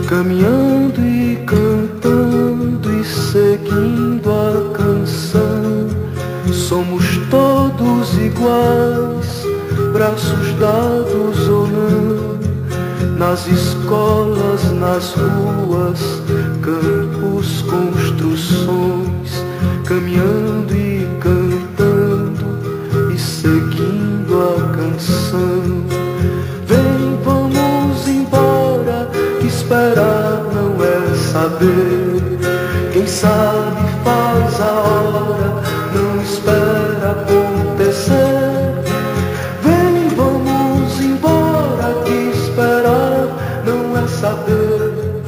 caminhando e cantando e seguindo a canção. Somos todos iguais, braços dados ou não, nas escolas, nas ruas, campos, construções, caminhando e cantando e seguindo a canção. Vem, vamos embora, que esperar não é saber. Quem sabe faz a hora, não espera acontecer. Vem, vamos embora, que esperar não é saber.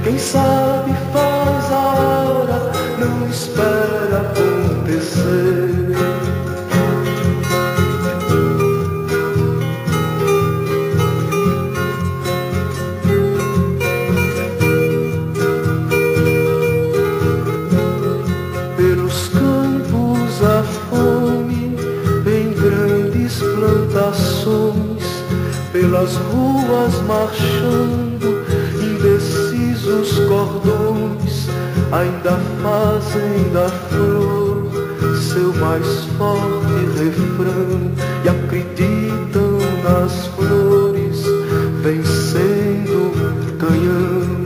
Quem sabe faz a hora, não espera acontecer. Pelos campos a fome, em grandes plantações, pelas ruas marchando, indecisos cordões, ainda fazem da flor seu mais forte refrão e acreditam nas flores, vencendo o canhão.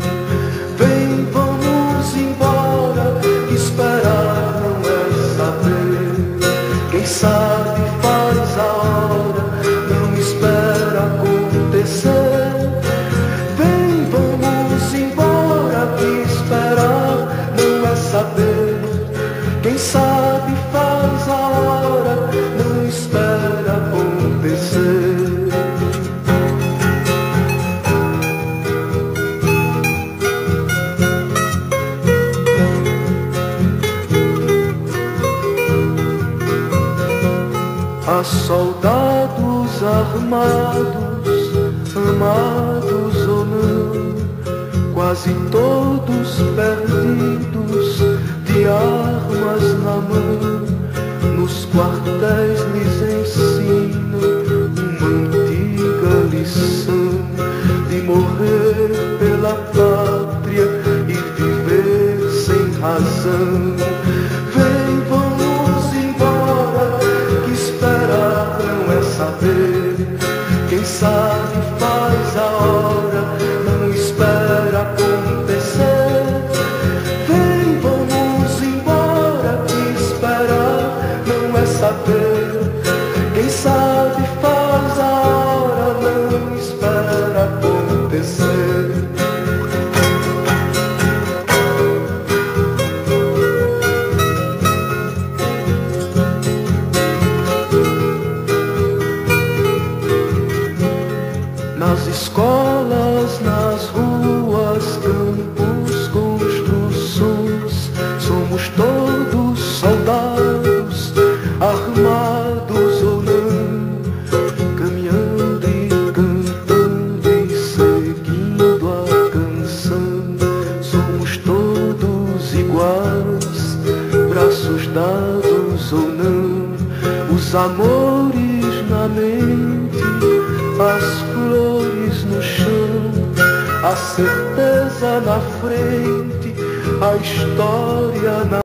Vem, vamos embora, esperar não é saber. Quem sabe faz a hora, não espera acontecer. Vem, vamos embora, que esperar não é saber. Quem sabe faz a hora, não espera acontecer. Há soldados armados, amados ou não, quase todos perdidos, de armas na mão. Nos quartéis lhes ensinam uma antiga lição de morrer pela pátria e viver sem razão. Vem, vamos embora, que esperar não é saber. Quem sabe faz a hora, não espera acontecer. Vem, vamos embora, que esperar não é saber. Quem sabe faz a hora, não espera acontecer. Nas escolas, nas ruas, campos, construções, somos todos soldados, armados ou não, caminhando e cantando e seguindo a canção. Somos todos iguais, braços dados ou não, os amores na mente, as flores no chão, a certeza na frente, a história na